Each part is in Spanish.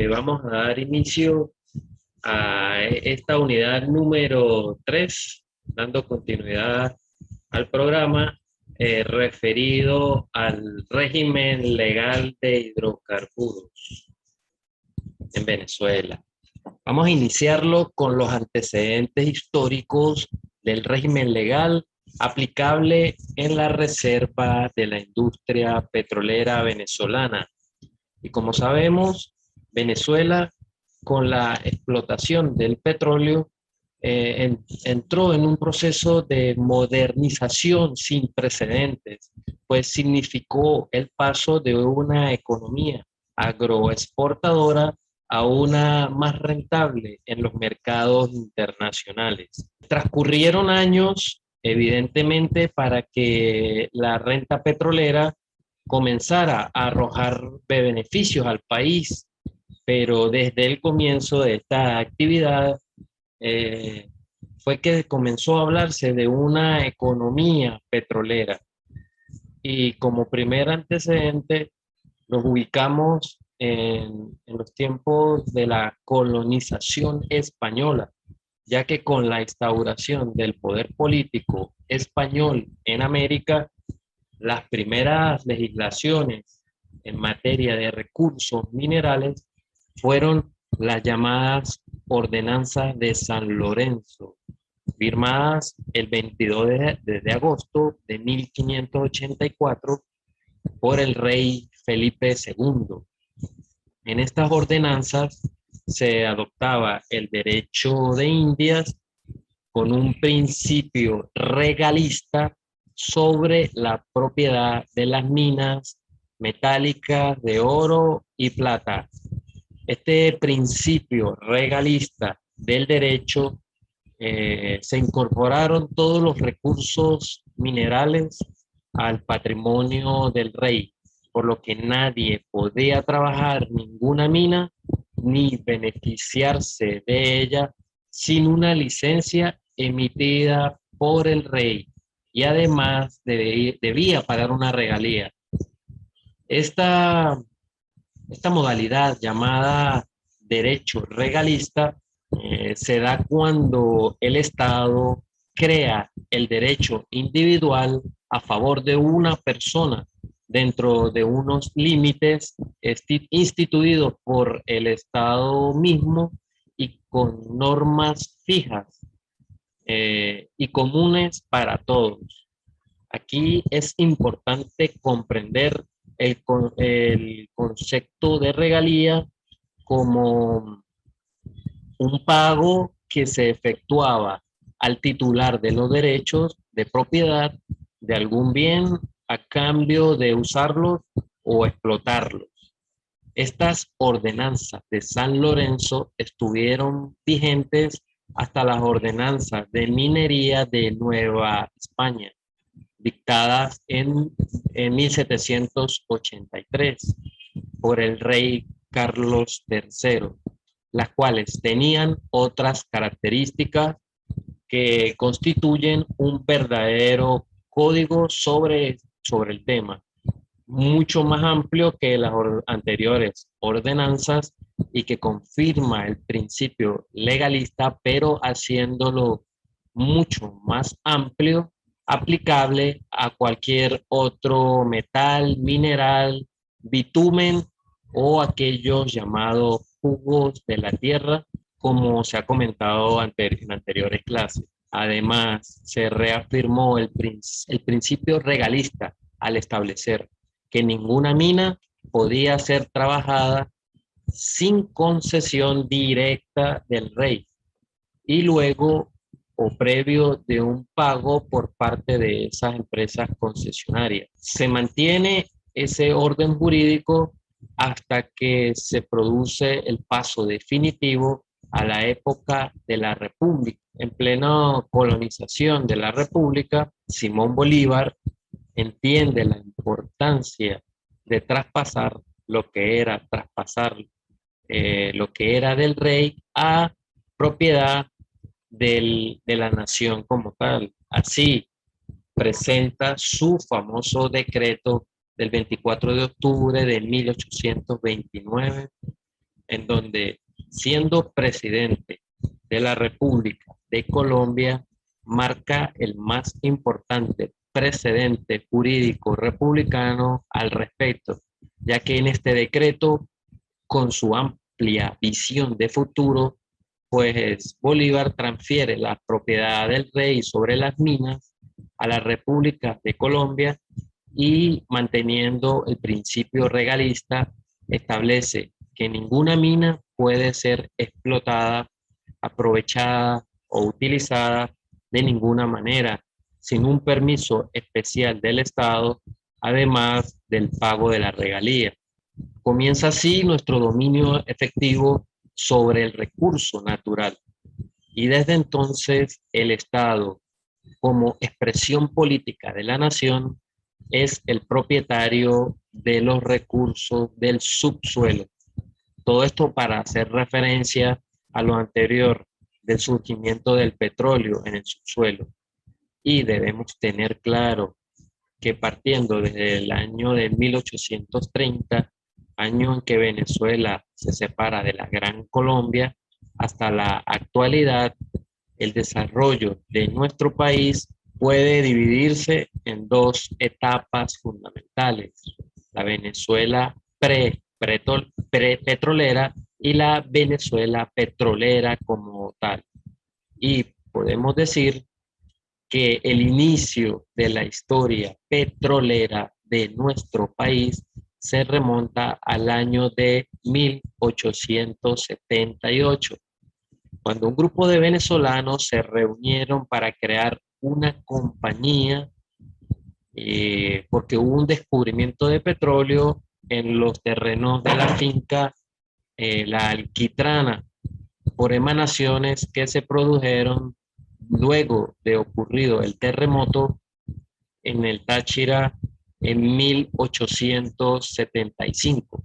Vamos a dar inicio a esta unidad número 3, dando continuidad al programa referido al régimen legal de hidrocarburos en Venezuela. Vamos a iniciarlo con los antecedentes históricos del régimen legal aplicable en la reserva de la industria petrolera venezolana. Y como sabemos, Venezuela, con la explotación del petróleo, entró en un proceso de modernización sin precedentes, pues significó el paso de una economía agroexportadora a una más rentable en los mercados internacionales. Transcurrieron años, evidentemente, para que la renta petrolera comenzara a arrojar beneficios al país, pero desde el comienzo de esta actividad fue que comenzó a hablarse de una economía petrolera. Y como primer antecedente nos ubicamos en los tiempos de la colonización española, ya que con la instauración del poder político español en América, las primeras legislaciones en materia de recursos minerales fueron las llamadas ordenanzas de San Lorenzo, firmadas el 22 de agosto de 1584 por el rey Felipe II. En estas ordenanzas se adoptaba el derecho de Indias con un principio regalista sobre la propiedad de las minas metálicas de oro y plata. Este principio regalista del derecho se incorporaron todos los recursos minerales al patrimonio del rey, por lo que nadie podía trabajar ninguna mina ni beneficiarse de ella sin una licencia emitida por el rey, y además debía pagar una regalía. Esta modalidad llamada derecho regalista se da cuando el Estado crea el derecho individual a favor de una persona dentro de unos límites instituidos por el Estado mismo y con normas fijas y comunes para todos. Aquí es importante comprender el concepto de regalía como un pago que se efectuaba al titular de los derechos de propiedad de algún bien a cambio de usarlos o explotarlos. Estas ordenanzas de San Lorenzo estuvieron vigentes hasta las ordenanzas de minería de Nueva España, dictadas en 1783 por el rey Carlos III, las cuales tenían otras características que constituyen un verdadero código sobre el tema, mucho más amplio que las anteriores ordenanzas y que confirma el principio legalista, pero haciéndolo mucho más amplio, aplicable a cualquier otro metal, mineral, bitumen o aquellos llamados jugos de la tierra, como se ha comentado en anteriores clases. Además, se reafirmó el principio regalista al establecer que ninguna mina podía ser trabajada sin concesión directa del rey y luego o previo de un pago por parte de esas empresas concesionarias. Se mantiene ese orden jurídico hasta que se produce el paso definitivo a la época de la República. En plena colonización de la República, Simón Bolívar entiende la importancia de traspasar lo que era lo que era del rey a propiedad de la nación como tal. Así presenta su famoso decreto del 24 de octubre de 1829, en donde, siendo presidente de la República de Colombia, marca el más importante precedente jurídico republicano al respecto, ya que en este decreto, con su amplia visión de futuro, pues Bolívar transfiere la propiedad del rey sobre las minas a la República de Colombia y, manteniendo el principio regalista, establece que ninguna mina puede ser explotada, aprovechada o utilizada de ninguna manera sin un permiso especial del Estado, además del pago de la regalía. Comienza así nuestro dominio efectivo sobre el recurso natural, y desde entonces el Estado, como expresión política de la nación, es el propietario de los recursos del subsuelo. Todo esto para hacer referencia a lo anterior del surgimiento del petróleo en el subsuelo. Y debemos tener claro que, partiendo desde el año de 1830, año en que Venezuela se separa de la Gran Colombia, hasta la actualidad, el desarrollo de nuestro país puede dividirse en dos etapas fundamentales: la Venezuela pre-petrolera y la Venezuela petrolera como tal. Y podemos decir que el inicio de la historia petrolera de nuestro país se remonta al año de 1878, cuando un grupo de venezolanos se reunieron para crear una compañía, porque hubo un descubrimiento de petróleo en los terrenos de la finca La Alquitrana, por emanaciones que se produjeron luego de ocurrido el terremoto en el Táchira en 1875.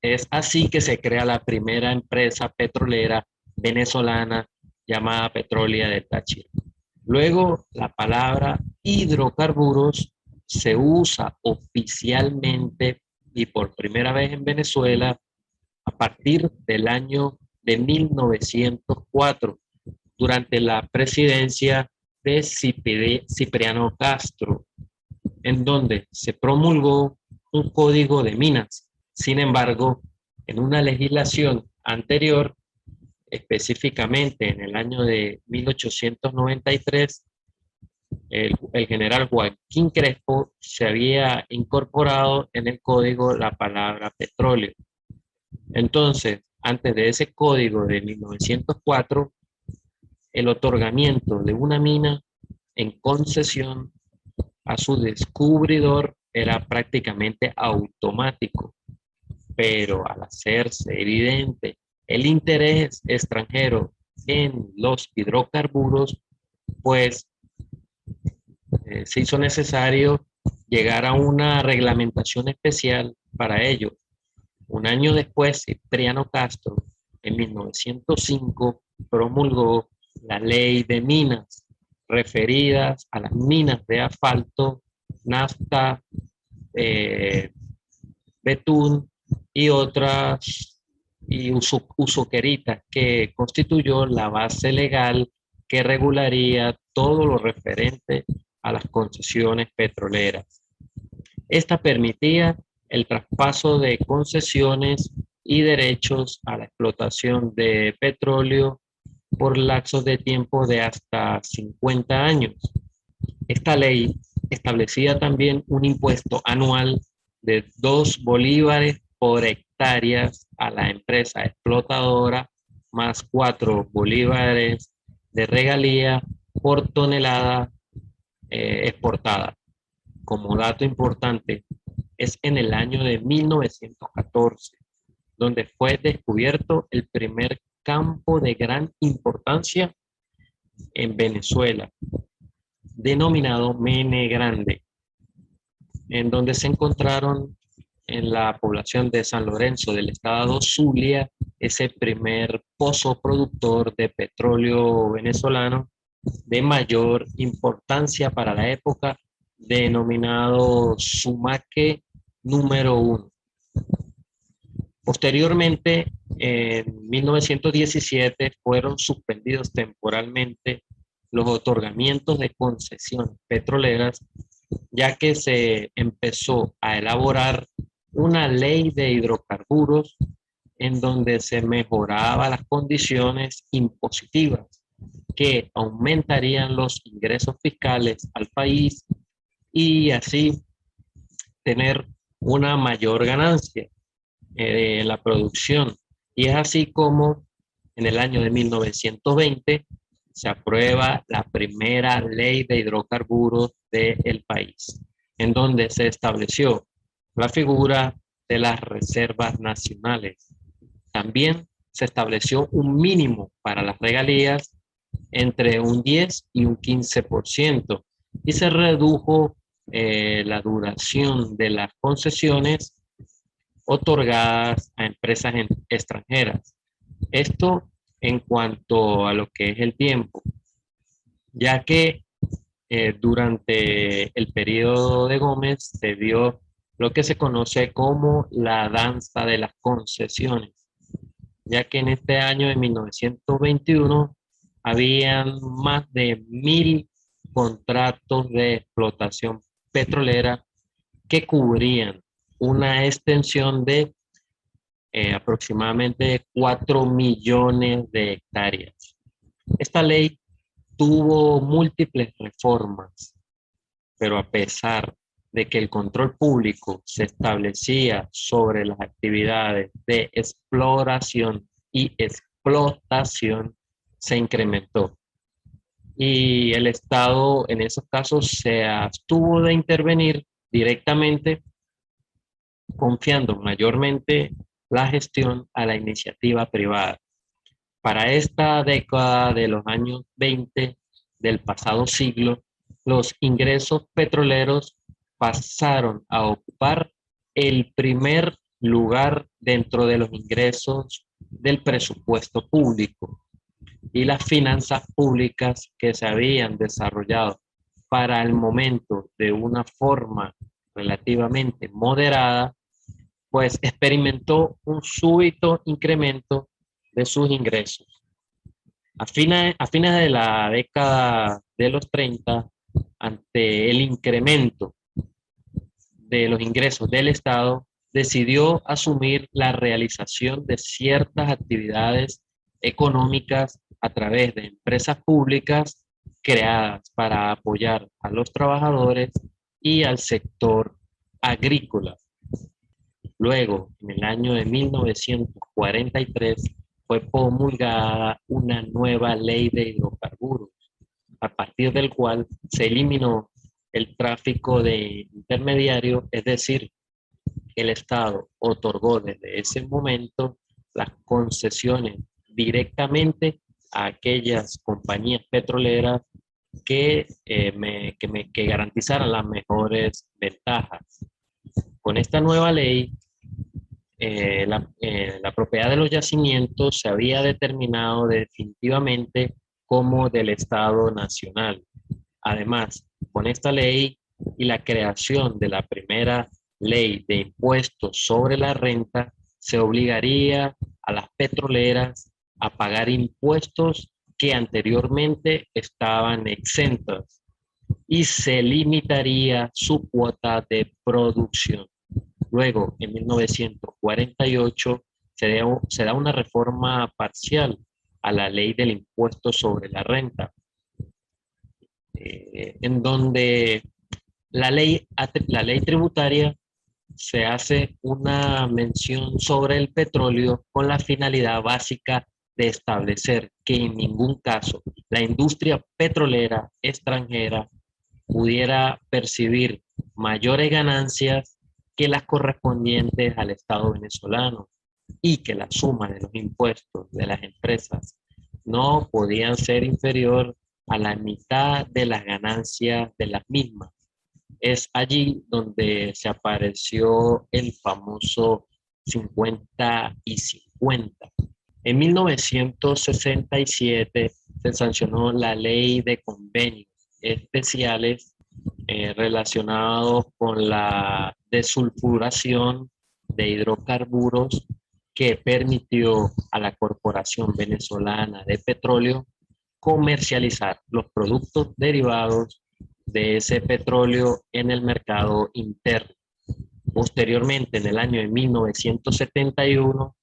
Es así que se crea la primera empresa petrolera venezolana llamada Petrólea del Táchira. Luego, la palabra hidrocarburos se usa oficialmente y por primera vez en Venezuela a partir del año de 1904, durante la presidencia de Cipriano Castro, en donde se promulgó un código de minas. Sin embargo, en una legislación anterior, específicamente en el año de 1893, el general Joaquín Crespo se había incorporado en el código la palabra petróleo. Entonces, antes de ese código de 1904, el otorgamiento de una mina en concesión a su descubridor era prácticamente automático, pero al hacerse evidente el interés extranjero en los hidrocarburos, pues se hizo necesario llegar a una reglamentación especial para ello. Un año después, Cipriano Castro, en 1905, promulgó la Ley de Minas, referidas a las minas de asfalto, nafta, betún y otras usuqueritas, que constituyó la base legal que regularía todo lo referente a las concesiones petroleras. Esta permitía el traspaso de concesiones y derechos a la explotación de petróleo por lapsos de tiempo de hasta 50 años. Esta ley establecía también un impuesto anual de 2 bolívares por hectárea a la empresa explotadora, más 4 bolívares de regalía por tonelada exportada. Como dato importante, es en el año de 1914 donde fue descubierto el primer campo de gran importancia en Venezuela, denominado Mene Grande, en donde se encontraron en la población de San Lorenzo del estado Zulia ese primer pozo productor de petróleo venezolano de mayor importancia para la época, denominado Sumaque número 1. Posteriormente, en 1917 fueron suspendidos temporalmente los otorgamientos de concesiones petroleras, ya que se empezó a elaborar una ley de hidrocarburos en donde se mejoraba las condiciones impositivas que aumentarían los ingresos fiscales al país y así tener una mayor ganancia en la producción. Y es así como en el año de 1920 se aprueba la primera ley de hidrocarburos del país, en donde se estableció la figura de las reservas nacionales. También se estableció un mínimo para las regalías entre un 10 y un 15% y se redujo la duración de las concesiones otorgadas a empresas extranjeras. Esto en cuanto a lo que es el tiempo, ya que durante el periodo de Gómez se dio lo que se conoce como la danza de las concesiones, ya que en este año de 1921 habían más de 1.000 contratos de explotación petrolera que cubrían una extensión de aproximadamente 4 millones de hectáreas. Esta ley tuvo múltiples reformas, pero a pesar de que el control público se establecía sobre las actividades de exploración y explotación, se incrementó. Y el Estado en esos casos se abstuvo de intervenir directamente, confiando mayormente la gestión a la iniciativa privada. Para esta década de los años 20 del pasado siglo, los ingresos petroleros pasaron a ocupar el primer lugar dentro de los ingresos del presupuesto público, y las finanzas públicas que se habían desarrollado para el momento de una forma relativamente moderada, pues experimentó un súbito incremento de sus ingresos. A fines de la década de los 30, ante el incremento de los ingresos del Estado, decidió asumir la realización de ciertas actividades económicas a través de empresas públicas creadas para apoyar a los trabajadores y al sector agrícola. Luego, en el año de 1943, fue promulgada una nueva ley de hidrocarburos, a partir del cual se eliminó el tráfico de intermediarios, es decir, el Estado otorgó desde ese momento las concesiones directamente a aquellas compañías petroleras que garantizaran las mejores ventajas. Con esta nueva ley, la propiedad de los yacimientos se había determinado definitivamente como del Estado Nacional. Además, con esta ley y la creación de la primera ley de impuestos sobre la renta, se obligaría a las petroleras a pagar impuestos que anteriormente estaban exentos y se limitaría su cuota de producción. Luego, en 1948, se da una reforma parcial a la ley del impuesto sobre la renta, en donde la ley tributaria se hace una mención sobre el petróleo con la finalidad básica de establecer que en ningún caso la industria petrolera extranjera pudiera percibir mayores ganancias que las correspondientes al Estado venezolano, y que la suma de los impuestos de las empresas no podían ser inferior a la mitad de las ganancias de las mismas. Es allí donde se apareció el famoso 50 y 50. En 1967 se sancionó la ley de convenios especiales relacionados con la desulfuración de hidrocarburos que permitió a la Corporación Venezolana de Petróleo comercializar los productos derivados de ese petróleo en el mercado interno. Posteriormente, en el año de 1971,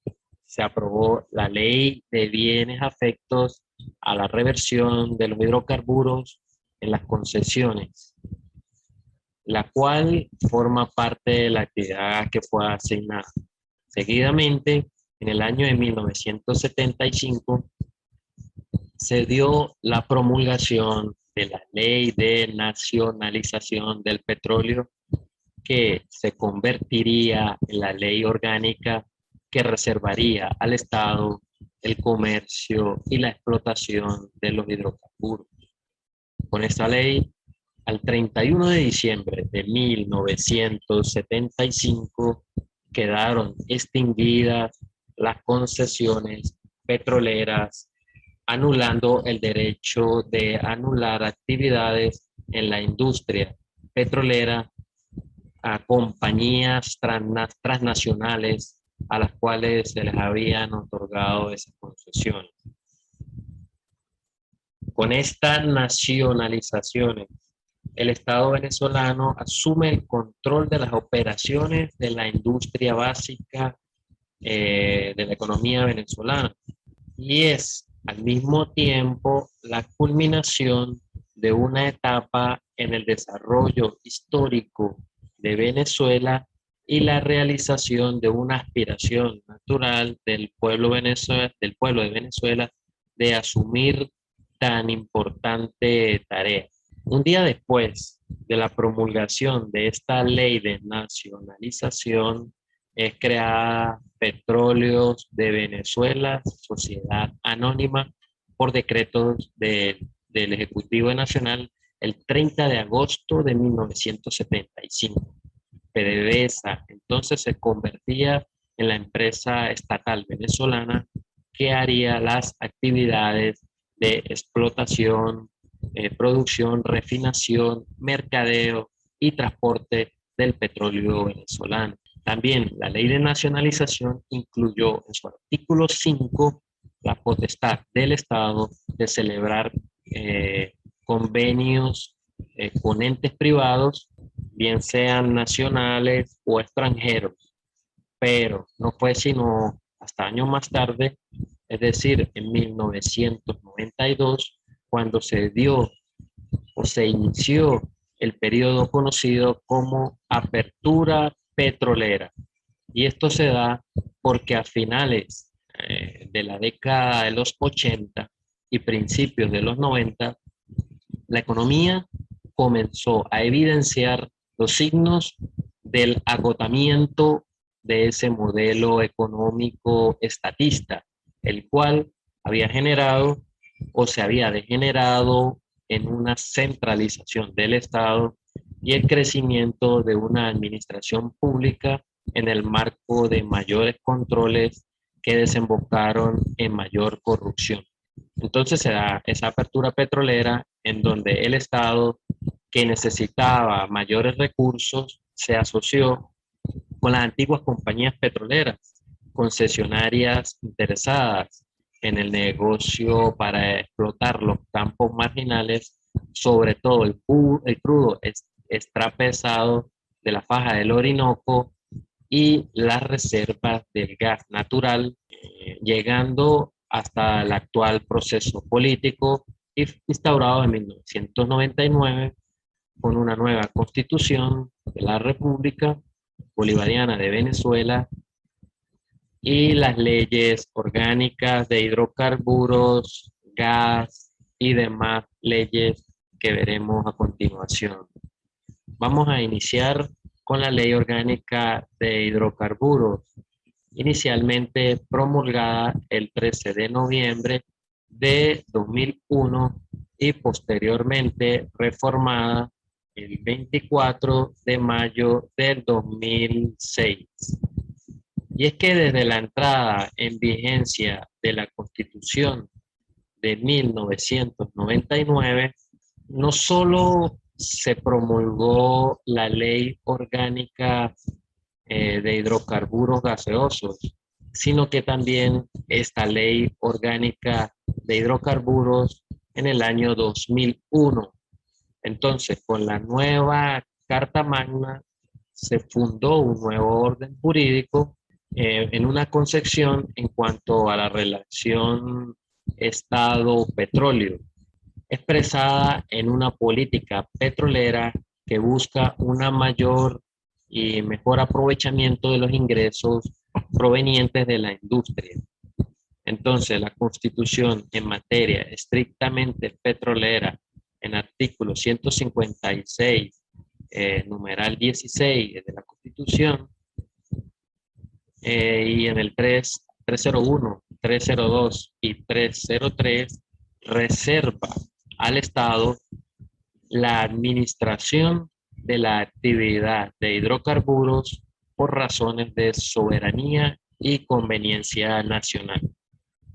se aprobó la Ley de Bienes Afectos a la Reversión de los Hidrocarburos en las concesiones, la cual forma parte de la actividad que fue asignada. Seguidamente, en el año de 1975, se dio la promulgación de la Ley de Nacionalización del Petróleo, que se convertiría en la ley orgánica que reservaría al Estado el comercio y la explotación de los hidrocarburos. Con esta ley, al 31 de diciembre de 1975, quedaron extinguidas las concesiones petroleras, anulando el derecho de anular actividades en la industria petrolera a compañías transnacionales a las cuales se les habían otorgado esas concesiones. Con estas nacionalizaciones, el Estado venezolano asume el control de las operaciones de la industria básica de la economía venezolana, y es al mismo tiempo la culminación de una etapa en el desarrollo histórico de Venezuela y la realización de una aspiración natural del pueblo de Venezuela de asumir tan importante tarea. Un día después de la promulgación de esta ley de nacionalización, es creada Petróleos de Venezuela, Sociedad Anónima, por decretos del Ejecutivo Nacional el 30 de agosto de 1975. PDVSA entonces se convertía en la empresa estatal venezolana que haría las actividades de explotación, producción, refinación, mercadeo y transporte del petróleo venezolano. También la ley de nacionalización incluyó en su artículo 5 la potestad del Estado de celebrar convenios con entes privados, bien sean nacionales o extranjeros, pero no fue sino hasta años más tarde, es decir, en 1992, cuando se dio o se inició el periodo conocido como apertura petrolera. Y esto se da porque a finales de la década de los 80 y principios de los 90, la economía comenzó a evidenciar los signos del agotamiento de ese modelo económico estatista, el cual había generado o se había degenerado en una centralización del Estado y el crecimiento de una administración pública en el marco de mayores controles que desembocaron en mayor corrupción. Entonces se da esa apertura petrolera en donde el Estado, que necesitaba mayores recursos, se asoció con las antiguas compañías petroleras, concesionarias interesadas en el negocio para explotar los campos marginales, sobre todo el crudo extrapesado de la faja del Orinoco y las reservas del gas natural, llegando hasta el actual proceso político instaurado en 1999 con una nueva constitución de la República Bolivariana de Venezuela y las leyes orgánicas de hidrocarburos, gas y demás leyes que veremos a continuación. Vamos a iniciar con la Ley Orgánica de Hidrocarburos, inicialmente promulgada el 13 de noviembre de 2001 y posteriormente reformada el 24 de mayo del 2006. Y es que desde la entrada en vigencia de la Constitución de 1999, no solo se promulgó la Ley Orgánica de Hidrocarburos Gaseosos, sino que también esta ley orgánica de hidrocarburos en el año 2001. Entonces, con la nueva Carta Magna se fundó un nuevo orden jurídico en una concepción en cuanto a la relación Estado-petróleo, expresada en una política petrolera que busca una mayor y mejor aprovechamiento de los ingresos provenientes de la industria. Entonces, la Constitución en materia estrictamente petrolera, en artículo 156, numeral 16 de la Constitución, y en el 301, 302 y 303, reserva al Estado la administración de la actividad de hidrocarburos por razones de soberanía y conveniencia nacional,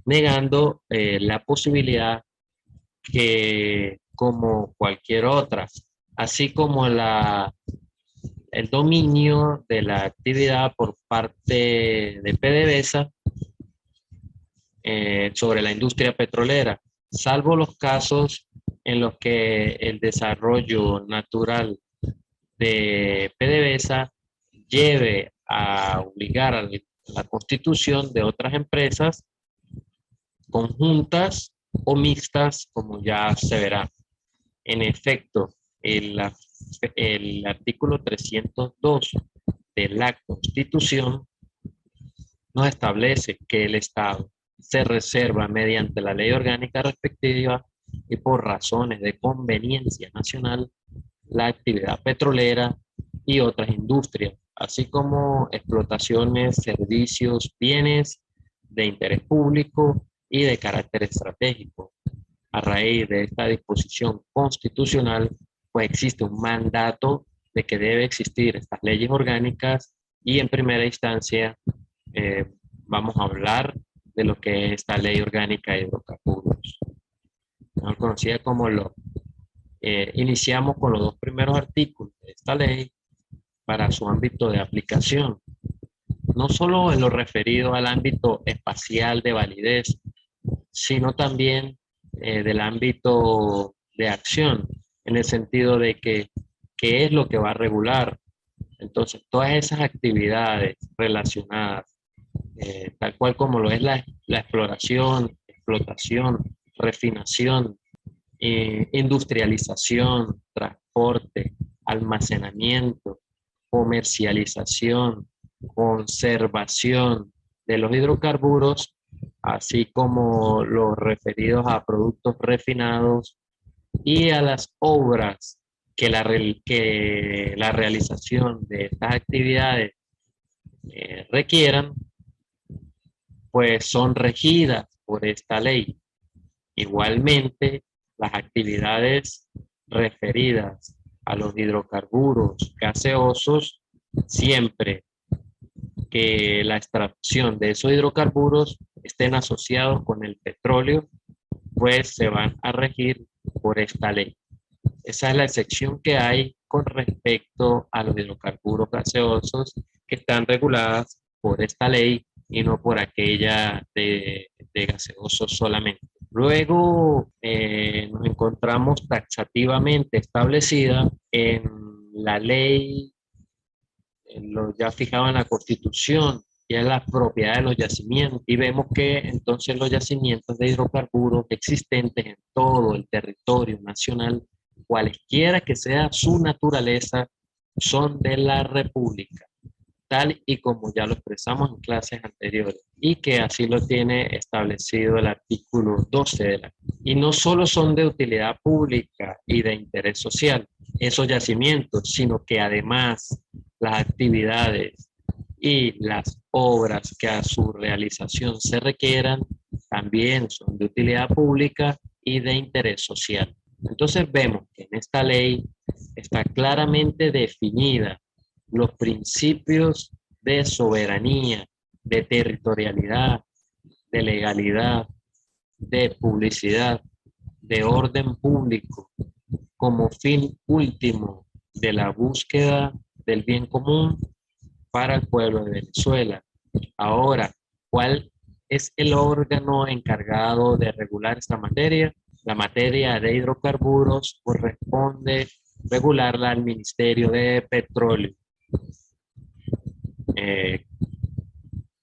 negando la posibilidad que, como cualquier otra, así como el dominio de la actividad por parte de PDVSA sobre la industria petrolera, salvo los casos en los que el desarrollo natural de PDVSA lleve a obligar a la constitución de otras empresas conjuntas o mixtas, como ya se verá. En efecto, el artículo 302 de la Constitución nos establece que el Estado se reserva mediante la ley orgánica respectiva y por razones de conveniencia nacional la actividad petrolera y otras industrias, así como explotaciones, servicios, bienes de interés público y de carácter estratégico. A raíz de esta disposición constitucional, pues existe un mandato de que debe existir estas leyes orgánicas y en primera instancia vamos a hablar de lo que es esta ley orgánica de hidrocarburos, mejor conocida como lo. Iniciamos con los dos primeros artículos de esta ley para su ámbito de aplicación, no solo en lo referido al ámbito espacial de validez, sino también del ámbito de acción, en el sentido de que qué es lo que va a regular. Entonces, todas esas actividades relacionadas, tal cual como lo es la exploración, explotación, refinación, industrialización, transporte, almacenamiento, comercialización, conservación de los hidrocarburos, así como los referidos a productos refinados y a las obras que la realización de estas actividades requieran, pues son regidas por esta ley. Igualmente, las actividades referidas a los hidrocarburos gaseosos, siempre que la extracción de esos hidrocarburos estén asociados con el petróleo, pues se van a regir por esta ley. Esa es la excepción que hay con respecto a los hidrocarburos gaseosos que están reguladas por esta ley y no por aquella de gaseosos solamente. Luego nos encontramos taxativamente establecida en la ley, en lo ya fijado en la Constitución, y en las propiedades de los yacimientos. Y vemos que entonces los yacimientos de hidrocarburos existentes en todo el territorio nacional, cualesquiera que sea su naturaleza, son de la República, tal y como ya lo expresamos en clases anteriores, y que así lo tiene establecido el artículo 12 de la. Y no solo son de utilidad pública y de interés social esos yacimientos, sino que además las actividades y las obras que a su realización se requieran también son de utilidad pública y de interés social. Entonces vemos que en esta ley está claramente definida los principios de soberanía, de territorialidad, de legalidad, de publicidad, de orden público, como fin último de la búsqueda del bien común para el pueblo de Venezuela. Ahora, ¿Cuál es el órgano encargado de regular esta materia? La materia de hidrocarburos corresponde regularla al Ministerio de Petróleo. Eh,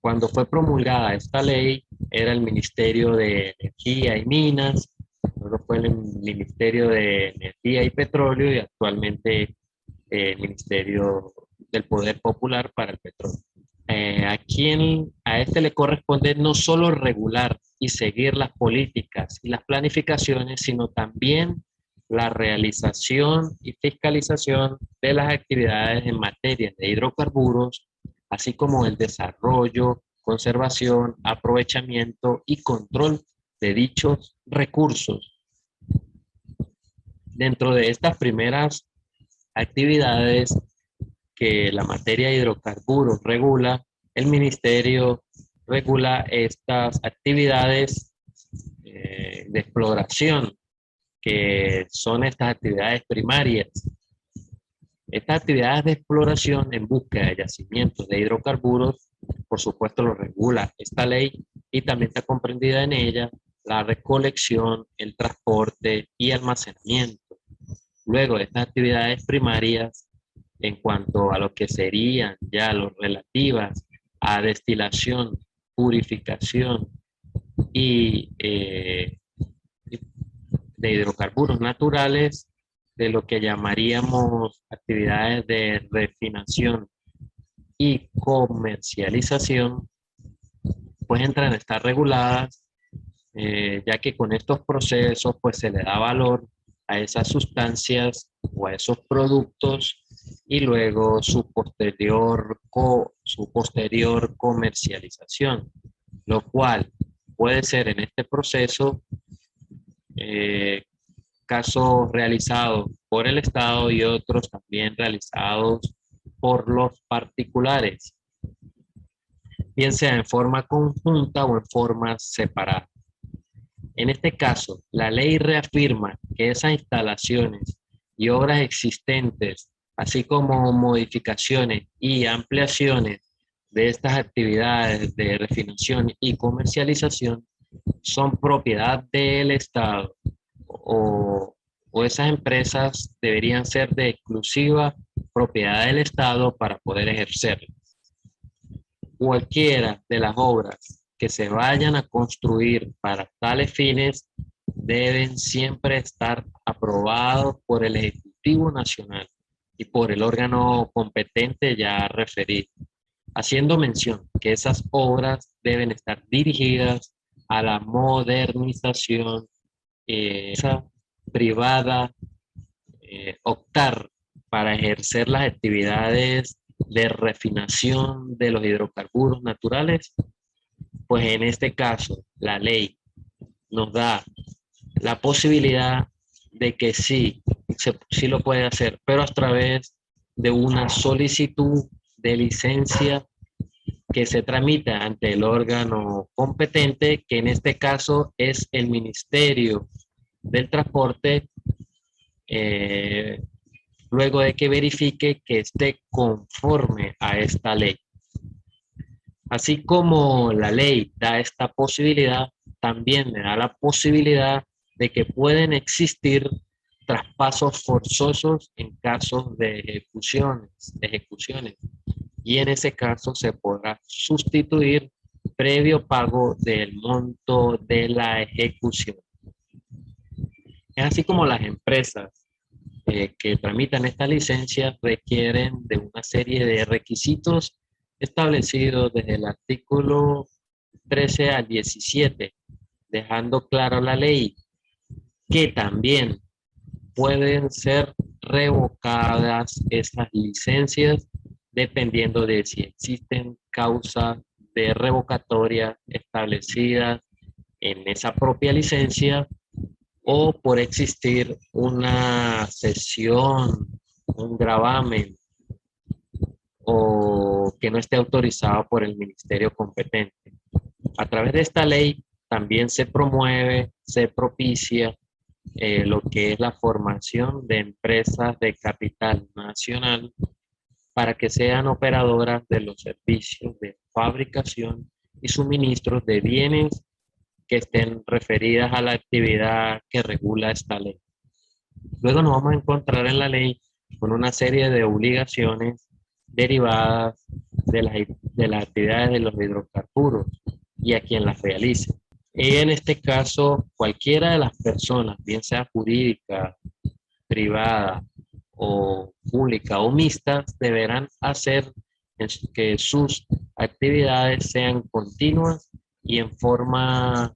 Cuando fue promulgada esta ley, era el Ministerio de Energía y Minas, luego fue el Ministerio de Energía y Petróleo y actualmente el Ministerio del Poder Popular para el Petróleo. A este le corresponde no solo regular y seguir las políticas y las planificaciones, sino también la realización y fiscalización de las actividades en materia de hidrocarburos, así como el desarrollo, conservación, aprovechamiento y control de dichos recursos. Dentro de estas primeras actividades que la materia de hidrocarburos regula, el ministerio regula estas actividades de exploración, que son estas actividades primarias. Estas actividades de exploración en búsqueda de yacimientos de hidrocarburos, por supuesto lo regula esta ley y también está comprendida en ella la recolección, el transporte y almacenamiento. Luego de estas actividades primarias, en cuanto a lo que serían ya los relativas a destilación, purificación y de hidrocarburos naturales, de lo que llamaríamos actividades de refinación y comercialización, pues entran a estar reguladas, ya que con estos procesos pues se le da valor a esas sustancias o a esos productos y luego su posterior comercialización, lo cual puede ser en este proceso casos realizados por el Estado y otros también realizados por los particulares, bien sea en forma conjunta o en forma separada. En este caso, la ley reafirma que esas instalaciones y obras existentes, así como modificaciones y ampliaciones de estas actividades de refinación y comercialización, son propiedad del Estado o esas empresas deberían ser de exclusiva propiedad del Estado para poder ejercerlas. Cualquiera de las obras que se vayan a construir para tales fines deben siempre estar aprobados por el Ejecutivo Nacional y por el órgano competente ya referido, haciendo mención que esas obras deben estar dirigidas a la modernización privada, optar para ejercer las actividades de refinación de los hidrocarburos naturales, pues en este caso la ley nos da la posibilidad de que sí lo puede hacer, pero a través de una solicitud de licencia que se tramita ante el órgano competente, que en este caso es el Ministerio del Transporte, luego de que verifique que esté conforme a esta ley. Así como la ley da esta posibilidad, también me da la posibilidad de que pueden existir traspasos forzosos en casos de ejecuciones. Y en ese caso se podrá sustituir previo pago del monto de la ejecución. Es así como las empresas que tramitan esta licencia requieren de una serie de requisitos establecidos desde el artículo 13 al 17, dejando claro la ley que también pueden ser revocadas estas licencias dependiendo de si existen causas de revocatoria establecidas en esa propia licencia o por existir una cesión, un gravamen o que no esté autorizado por el ministerio competente. A través de esta ley también se promueve, se propicia lo que es la formación de empresas de capital nacional para que sean operadoras de los servicios de fabricación y suministros de bienes que estén referidas a la actividad que regula esta ley. Luego nos vamos a encontrar en la ley con una serie de obligaciones derivadas de las actividades de los hidrocarburos y a quien las realice. En este caso, cualquiera de las personas, bien sea jurídica, privada o pública o mixtas, deberán hacer que sus actividades sean continuas y en forma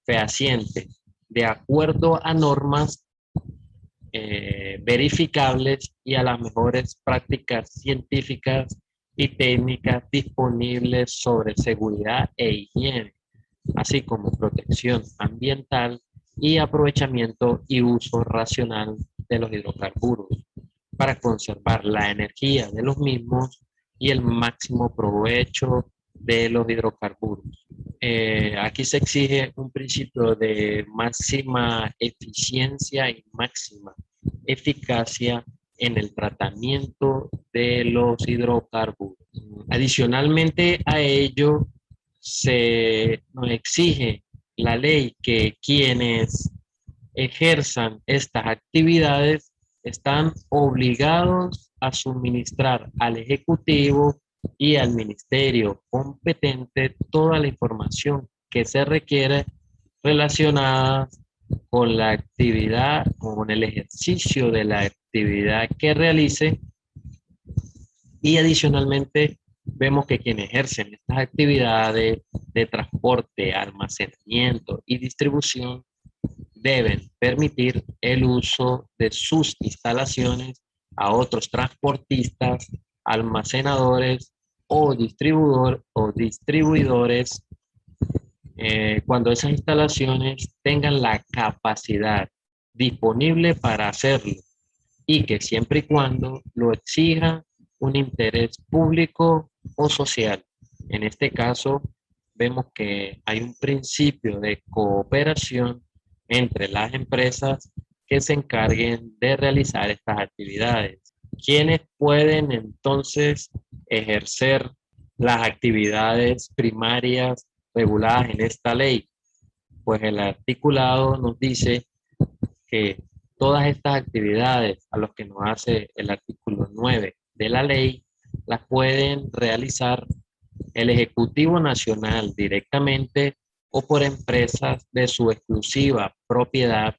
fehaciente, de acuerdo a normas verificables y a las mejores prácticas científicas y técnicas disponibles sobre seguridad e higiene, así como protección ambiental y aprovechamiento y uso racional de los hidrocarburos para conservar la energía de los mismos y el máximo provecho de los hidrocarburos. Aquí se exige un principio de máxima eficiencia y máxima eficacia en el tratamiento de los hidrocarburos. Adicionalmente a ello, se nos exige la ley que quienes ejerzan estas actividades están obligados a suministrar al Ejecutivo y al Ministerio competente toda la información que se requiere relacionada con la actividad, con el ejercicio de la actividad que realice, y adicionalmente vemos que quienes ejercen estas actividades de transporte, almacenamiento y distribución deben permitir el uso de sus instalaciones a otros transportistas, almacenadores o distribuidores cuando esas instalaciones tengan la capacidad disponible para hacerlo y que siempre y cuando lo exija un interés público o social. En este caso, vemos que hay un principio de cooperación entre las empresas que se encarguen de realizar estas actividades. ¿Quiénes pueden entonces ejercer las actividades primarias reguladas en esta ley? Pues el articulado nos dice que todas estas actividades a los que nos hace el artículo 9 de la ley las pueden realizar el Ejecutivo Nacional directamente o por empresas de su exclusiva propiedad,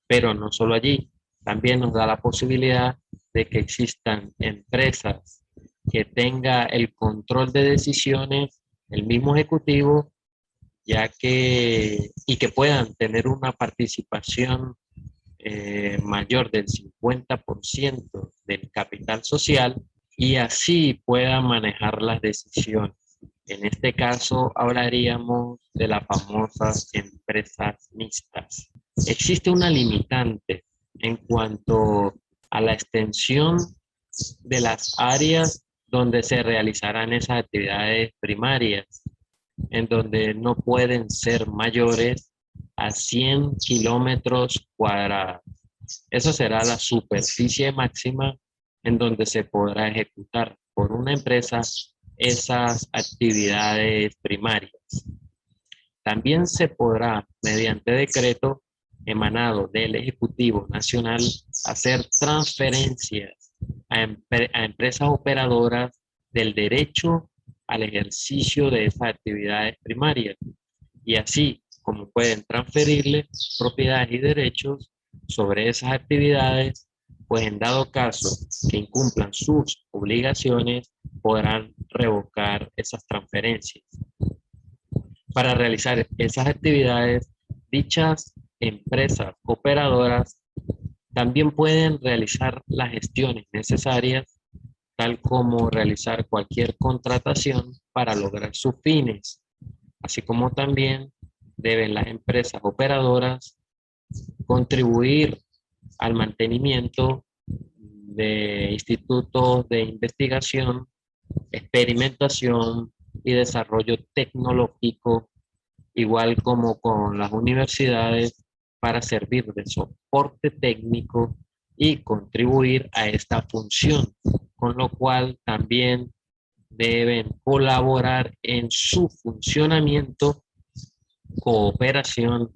pero no solo allí, también nos da la posibilidad de que existan empresas que tenga el control de decisiones el mismo Ejecutivo, ya que y que puedan tener una participación mayor del 50% del capital social y así pueda manejar las decisiones. En este caso hablaríamos de las famosas empresas mixtas. Existe una limitante en cuanto a la extensión de las áreas donde se realizarán esas actividades primarias, en donde no pueden ser mayores a 100 kilómetros cuadrados. Esa será la superficie máxima en donde se podrá ejecutar por una empresa esas actividades primarias. También se podrá, mediante decreto emanado del Ejecutivo Nacional, hacer transferencias a empresas operadoras del derecho al ejercicio de esas actividades primarias, y así como pueden transferirle propiedades y derechos sobre esas actividades, pues en dado caso que incumplan sus obligaciones, podrán revocar esas transferencias. Para realizar esas actividades, dichas empresas operadoras también pueden realizar las gestiones necesarias, tal como realizar cualquier contratación para lograr sus fines, así como también deben las empresas operadoras contribuir al mantenimiento de institutos de investigación, experimentación y desarrollo tecnológico, igual como con las universidades, para servir de soporte técnico y contribuir a esta función, con lo cual también deben colaborar en su funcionamiento, cooperación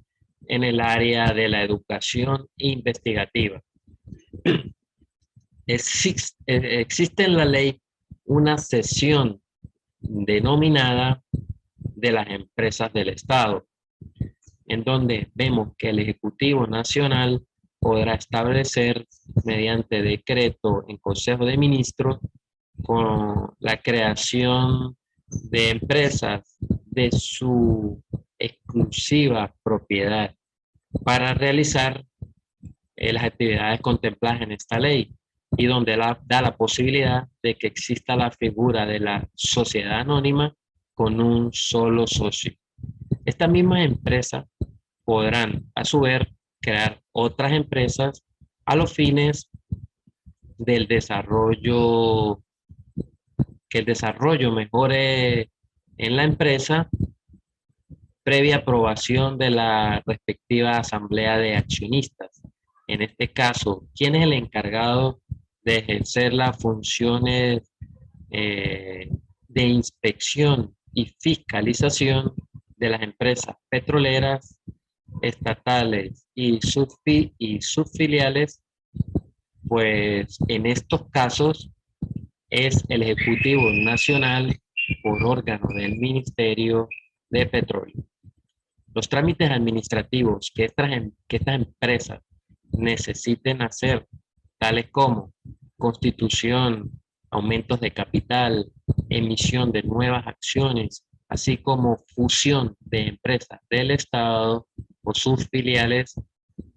en el área de la educación investigativa. Existe en la ley una sección denominada de las empresas del Estado, en donde vemos que el Ejecutivo Nacional podrá establecer mediante decreto en Consejo de Ministros con la creación de empresas de su exclusiva propiedad para realizar las actividades contempladas en esta ley y donde da la posibilidad de que exista la figura de la sociedad anónima con un solo socio. Estas mismas empresas podrán, a su vez, crear otras empresas a los fines del desarrollo, que el desarrollo mejore en la empresa previa aprobación de la respectiva asamblea de accionistas. En este caso, ¿quién es el encargado de ejercer las funciones de inspección y fiscalización de las empresas petroleras, estatales y subfiliales? Pues en estos casos es el Ejecutivo Nacional por órgano del Ministerio de Petróleo. Los trámites administrativos que estas empresas necesiten hacer, tales como constitución, aumentos de capital, emisión de nuevas acciones, así como fusión de empresas del Estado o sus filiales,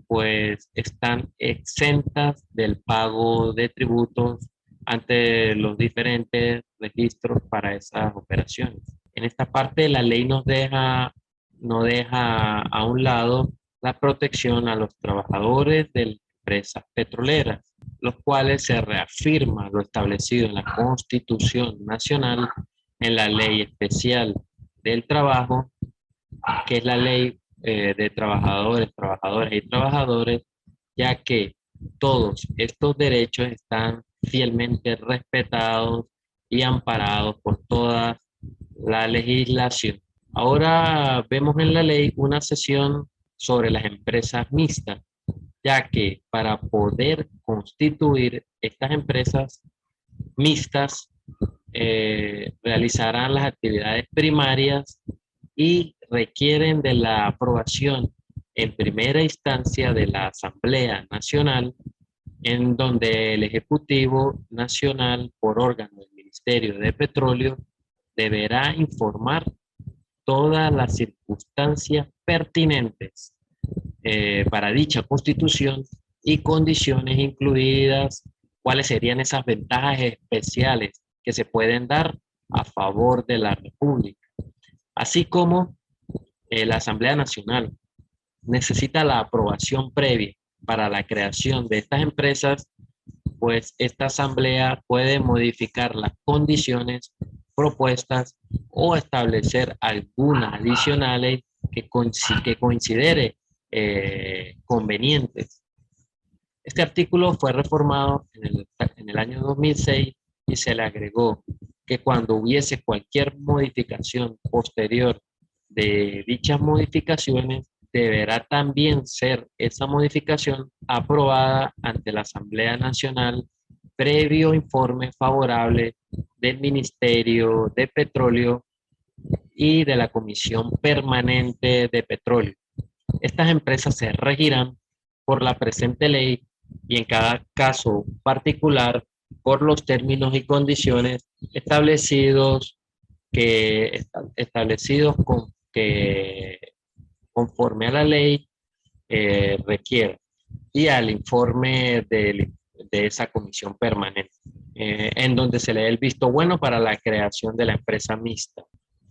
pues están exentas del pago de tributos ante los diferentes registros para esas operaciones. En esta parte la ley no deja a un lado la protección a los trabajadores de empresas petroleras, los cuales se reafirma lo establecido en la Constitución Nacional, en la Ley Especial del Trabajo, que es la ley de trabajadoras y trabajadores, ya que todos estos derechos están fielmente respetados y amparados por toda la legislación. Ahora vemos en la ley una sección sobre las empresas mixtas, ya que para poder constituir estas empresas mixtas realizarán las actividades primarias y requieren de la aprobación en primera instancia de la Asamblea Nacional, en donde el Ejecutivo Nacional, por órgano del Ministerio de Petróleo, deberá informar todas las circunstancias pertinentes para dicha constitución y condiciones incluidas, cuáles serían esas ventajas especiales que se pueden dar a favor de la República. Así como la Asamblea Nacional necesita la aprobación previa para la creación de estas empresas, pues esta Asamblea puede modificar las condiciones propuestas o establecer algunas adicionales que considere convenientes. Este artículo fue reformado en el año 2006 y se le agregó que cuando hubiese cualquier modificación posterior de dichas modificaciones, deberá también ser esa modificación aprobada ante la Asamblea Nacional previo informe favorable del Ministerio de Petróleo y de la Comisión Permanente de Petróleo. Estas empresas se regirán por la presente ley y en cada caso particular por los términos y condiciones establecidos conforme a la ley requiere y al informe de esa comisión permanente, en donde se le dé el visto bueno para la creación de la empresa mixta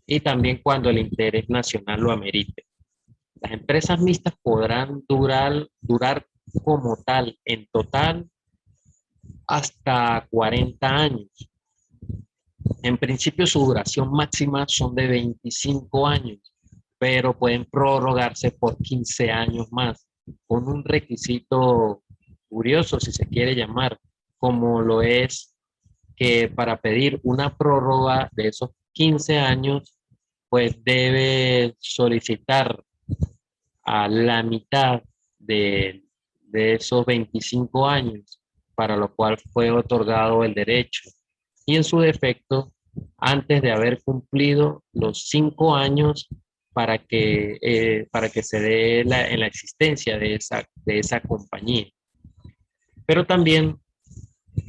y también cuando el interés nacional lo amerite. Las empresas mixtas podrán durar como tal, en total, hasta 40 años. En principio su duración máxima son de 25 años, pero pueden prorrogarse por 15 años más, con un requisito curioso, si se quiere llamar, como lo es que para pedir una prórroga de esos 15 años, pues debe solicitar a la mitad de esos 25 años, para lo cual fue otorgado el derecho. Y en su defecto, antes de haber cumplido los 5 años para que se dé en la existencia de esa compañía. Pero también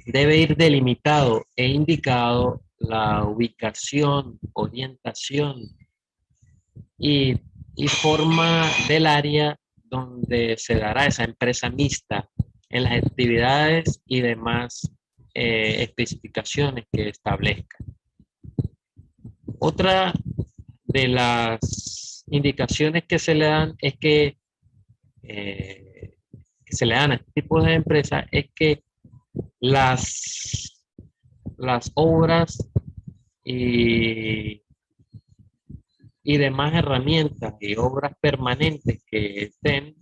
debe ir delimitado e indicado la ubicación, orientación y, y forma del área donde se dará esa empresa mixta en las actividades y demás especificaciones que establezca. Otra de las indicaciones que se le dan es que se le dan a este tipo de empresas es que las, las obras y, y demás herramientas y obras permanentes que estén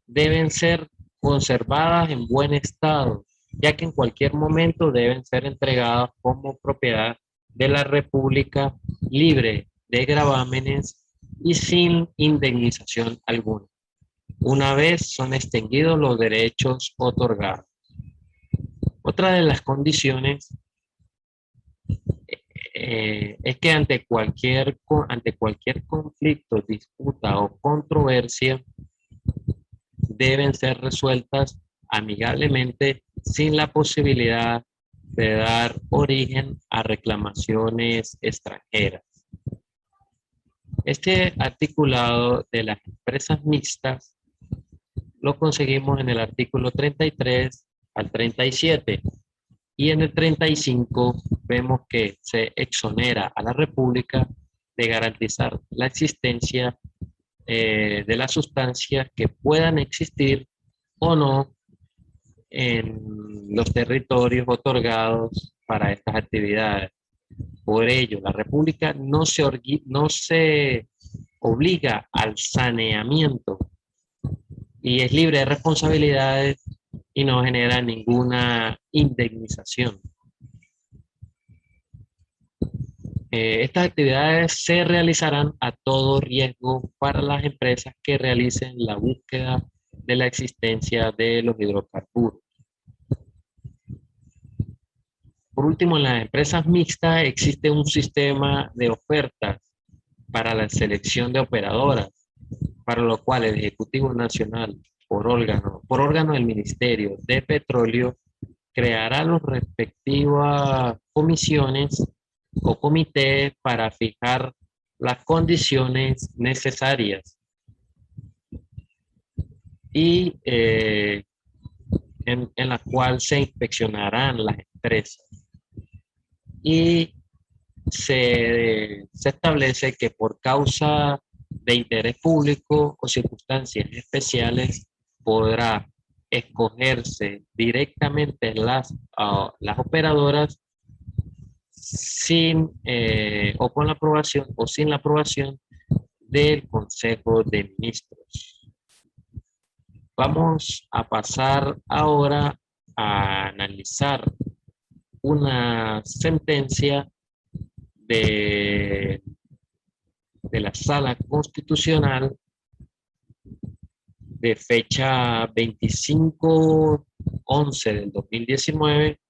deben ser conservadas en buen estado, ya que en cualquier momento deben ser entregadas como propiedad de la República, libre de gravámenes y sin indemnización alguna, una vez son extinguidos los derechos otorgados. Otra de las condiciones es que ante cualquier conflicto, disputa o controversia deben ser resueltas amigablemente sin la posibilidad de dar origen a reclamaciones extranjeras. Este articulado de las empresas mixtas lo conseguimos en el artículo 33 al 37. Y en el 35 vemos que se exonera a la República de garantizar la existencia de las sustancias que puedan existir o no en los territorios otorgados para estas actividades. Por ello, la República no se obliga al saneamiento y es libre de responsabilidades y no genera ninguna indemnización. Estas actividades se realizarán a todo riesgo para las empresas que realicen la búsqueda de la existencia de los hidrocarburos. Por último, en las empresas mixtas existe un sistema de ofertas para la selección de operadoras, para lo cual el Ejecutivo Nacional, por órgano del Ministerio de Petróleo, creará las respectivas comisiones o comités para fijar las condiciones necesarias y en la cual se inspeccionarán las empresas. Y se establece que por causa de interés público o circunstancias especiales podrá escogerse directamente las operadoras sin o con la aprobación o sin la aprobación del Consejo de Ministros. Vamos a pasar ahora a analizar una sentencia de la Sala Constitucional de fecha 25/11 del 2019,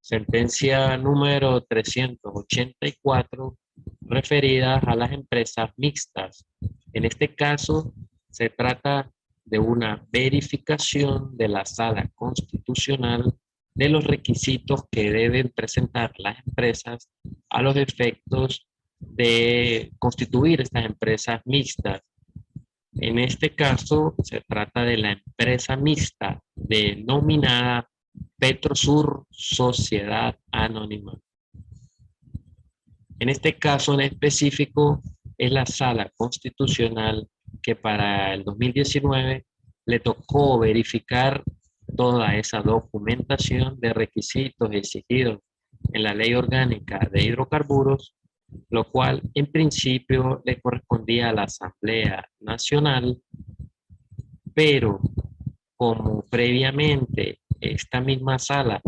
sentencia número 384, referida a las empresas mixtas. En este caso, se trata de una verificación de la Sala Constitucional de los requisitos que deben presentar las empresas a los efectos de constituir estas empresas mixtas. En este caso, se trata de la empresa mixta denominada Petrosur Sociedad Anónima. En este caso en específico, es la Sala Constitucional que para el 2019 le tocó verificar toda esa documentación de requisitos exigidos en la Ley Orgánica de Hidrocarburos, lo cual en principio le correspondía a la Asamblea Nacional, pero como previamente esta misma sala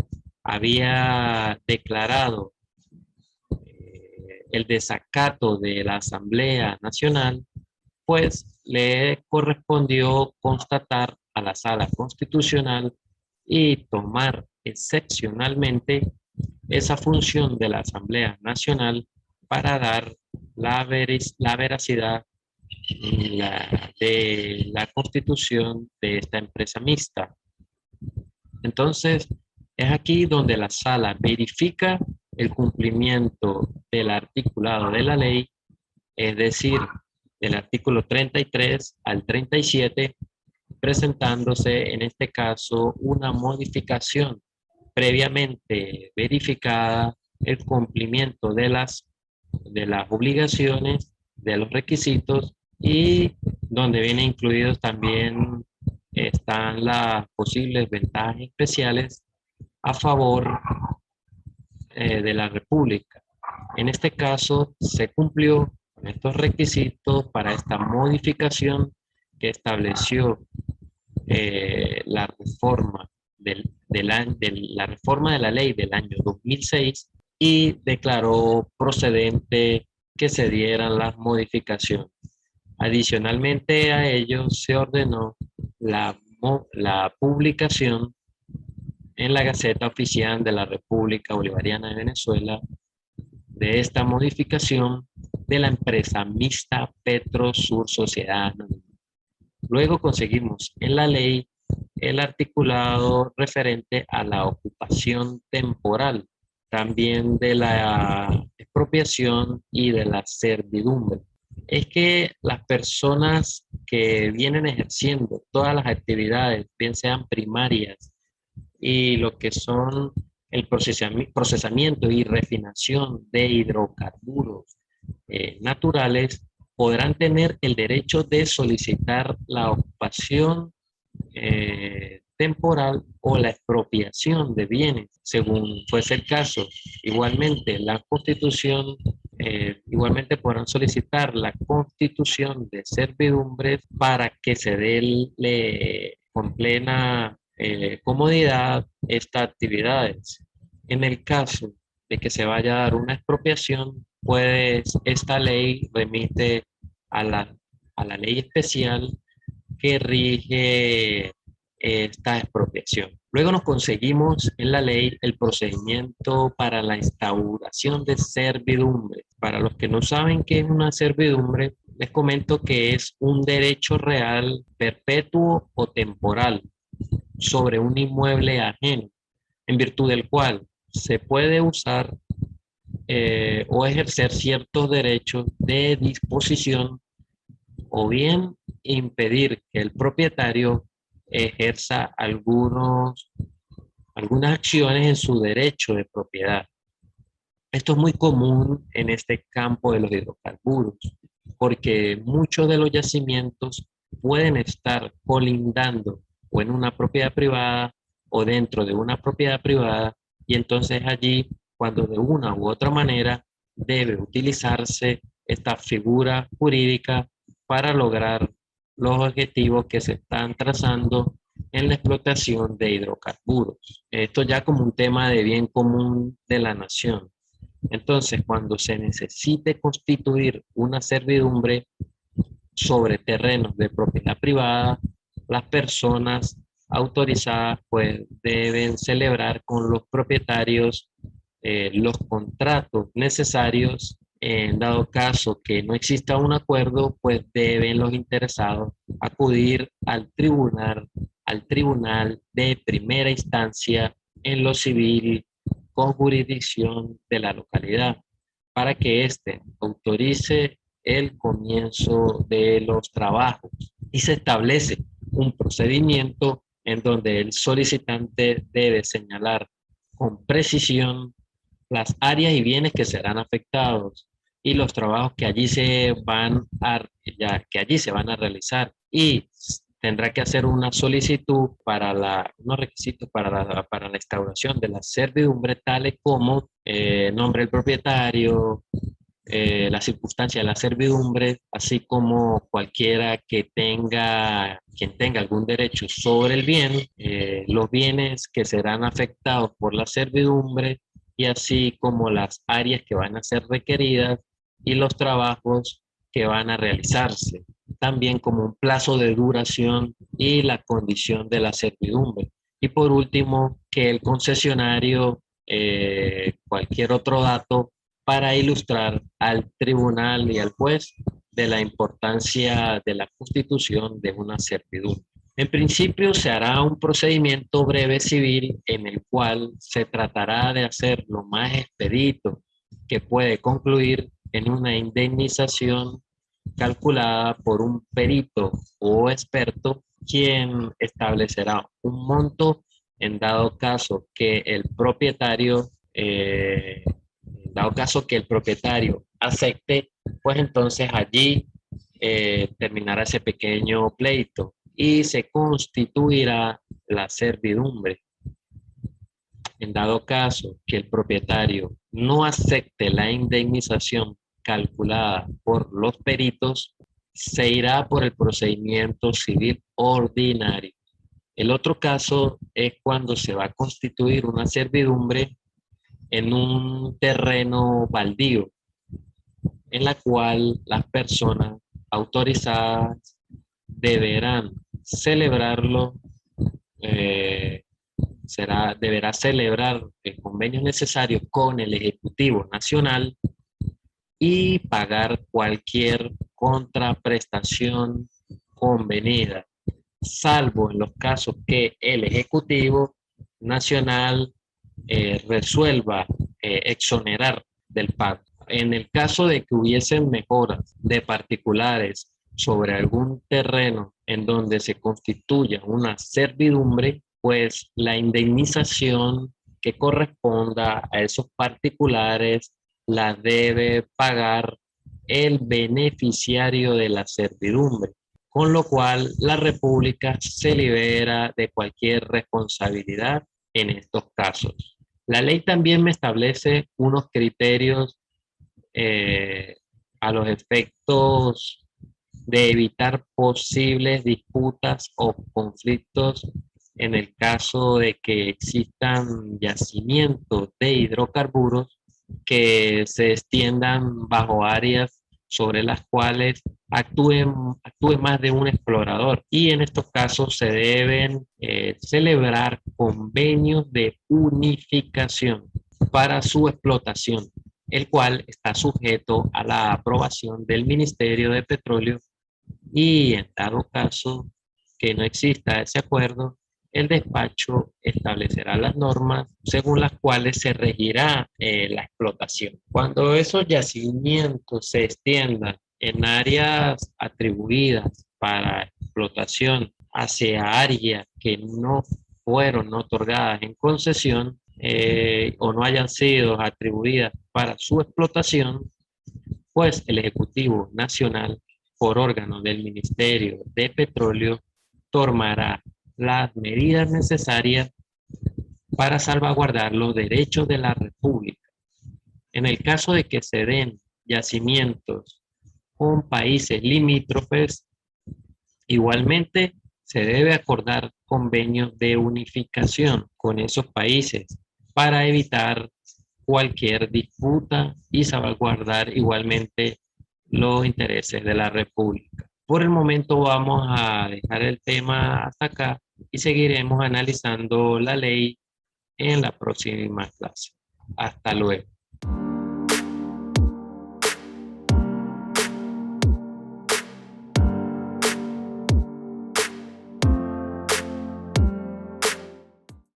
había declarado el desacato de la Asamblea Nacional, pues le correspondió constatar a la Sala Constitucional y tomar excepcionalmente esa función de la Asamblea Nacional para dar la veracidad de la constitución de esta empresa mixta. Entonces, es aquí donde la sala verifica el cumplimiento del articulado de la ley, es decir, del artículo 33 al 37, presentándose en este caso una modificación previamente verificada, el cumplimiento de las obligaciones, de los requisitos, y donde vienen incluidos también están las posibles ventajas especiales a favor de la República. En este caso se cumplió con estos requisitos para esta modificación que estableció la reforma la reforma de la ley del año 2006, y declaró procedente que se dieran las modificaciones. Adicionalmente a ello, se ordenó la publicación en la Gaceta Oficial de la República Bolivariana de Venezuela de esta modificación de la empresa mixta Petrosur Sociedad Anónima. Luego conseguimos en la ley el articulado referente a la ocupación temporal, también de la expropiación y de la servidumbre. Es que las personas que vienen ejerciendo todas las actividades, bien sean primarias y lo que son el procesamiento y refinación de hidrocarburos naturales, podrán tener el derecho de solicitar la ocupación temporal o la expropiación de bienes, según fuese el caso. Igualmente, la Constitución, igualmente podrán solicitar la constitución de servidumbres para que se dé con plena comodidad estas actividades. En el caso de que se vaya a dar una expropiación, pues esta ley remite a la ley especial que rige esta expropiación. Luego nos conseguimos en la ley el procedimiento para la instauración de servidumbre. Para los que no saben qué es una servidumbre, les comento que es un derecho real, perpetuo o temporal sobre un inmueble ajeno, en virtud del cual se puede usar o ejercer ciertos derechos de disposición, o bien impedir que el propietario ejerza algunas acciones en su derecho de propiedad. Esto es muy común en este campo de los hidrocarburos, porque muchos de los yacimientos pueden estar colindando o en una propiedad privada o dentro de una propiedad privada, y entonces allí, cuando de una u otra manera debe utilizarse esta figura jurídica para lograr los objetivos que se están trazando en la explotación de hidrocarburos. Esto ya como un tema de bien común de la nación. Entonces, cuando se necesite constituir una servidumbre sobre terrenos de propiedad privada, las personas autorizadas pues deben celebrar con los propietarios los contratos necesarios. En dado caso que no exista un acuerdo, pues deben los interesados acudir al tribunal de primera instancia en lo civil con jurisdicción de la localidad, para que éste autorice el comienzo de los trabajos, y se establece un procedimiento en donde el solicitante debe señalar con precisión las áreas y bienes que serán afectados y los trabajos que allí que allí se van a realizar, y tendrá que hacer una solicitud para unos requisitos para la instauración de la servidumbre, tales como nombre del propietario, la circunstancia de la servidumbre, así como cualquiera que tenga, quien tenga algún derecho sobre el bien, los bienes que serán afectados por la servidumbre y así como las áreas que van a ser requeridas y los trabajos que van a realizarse, también como un plazo de duración y la condición de la servidumbre. Y por último, que el concesionario, cualquier otro dato para ilustrar al tribunal y al juez de la importancia de la constitución de una servidumbre. En principio se hará un procedimiento breve civil en el cual se tratará de hacer lo más expedito que puede concluir en una indemnización calculada por un perito o experto, quien establecerá un monto en dado caso que el propietario dado caso que el propietario acepte, pues entonces allí terminará ese pequeño pleito y se constituirá la servidumbre. En dado caso que el propietario no acepte la indemnización calculada por los peritos, se irá por el procedimiento civil ordinario. El otro caso es cuando se va a constituir una servidumbre en un terreno baldío, en la cual las personas autorizadas deberán celebrarlo, eh, deberá celebrar el convenio necesario con el Ejecutivo Nacional y pagar cualquier contraprestación convenida, salvo en los casos que el Ejecutivo Nacional resuelva exonerar del pago. En el caso de que hubiesen mejoras de particulares sobre algún terreno en donde se constituya una servidumbre, pues la indemnización que corresponda a esos particulares la debe pagar el beneficiario de la servidumbre, con lo cual la República se libera de cualquier responsabilidad en estos casos. La ley también me establece unos criterios a los efectos de evitar posibles disputas o conflictos en el caso de que existan yacimientos de hidrocarburos que se extiendan bajo áreas sobre las cuales actúe más de un explorador. Y en estos casos se deben celebrar convenios de unificación para su explotación, el cual está sujeto a la aprobación del Ministerio de Petróleo y en dado caso que no exista ese acuerdo, el despacho establecerá las normas según las cuales se regirá la explotación. Cuando esos yacimientos se extiendan en áreas atribuidas para explotación hacia áreas que no fueron otorgadas en concesión o no hayan sido atribuidas para su explotación, pues el Ejecutivo Nacional, por órgano del Ministerio de Petróleo, tomará las medidas necesarias para salvaguardar los derechos de la República. En el caso de que se den yacimientos con países limítrofes, igualmente se debe acordar convenios de unificación con esos países para evitar cualquier disputa y salvaguardar igualmente los intereses de la República. Por el momento vamos a dejar el tema hasta acá y seguiremos analizando la ley en la próxima clase. Hasta luego.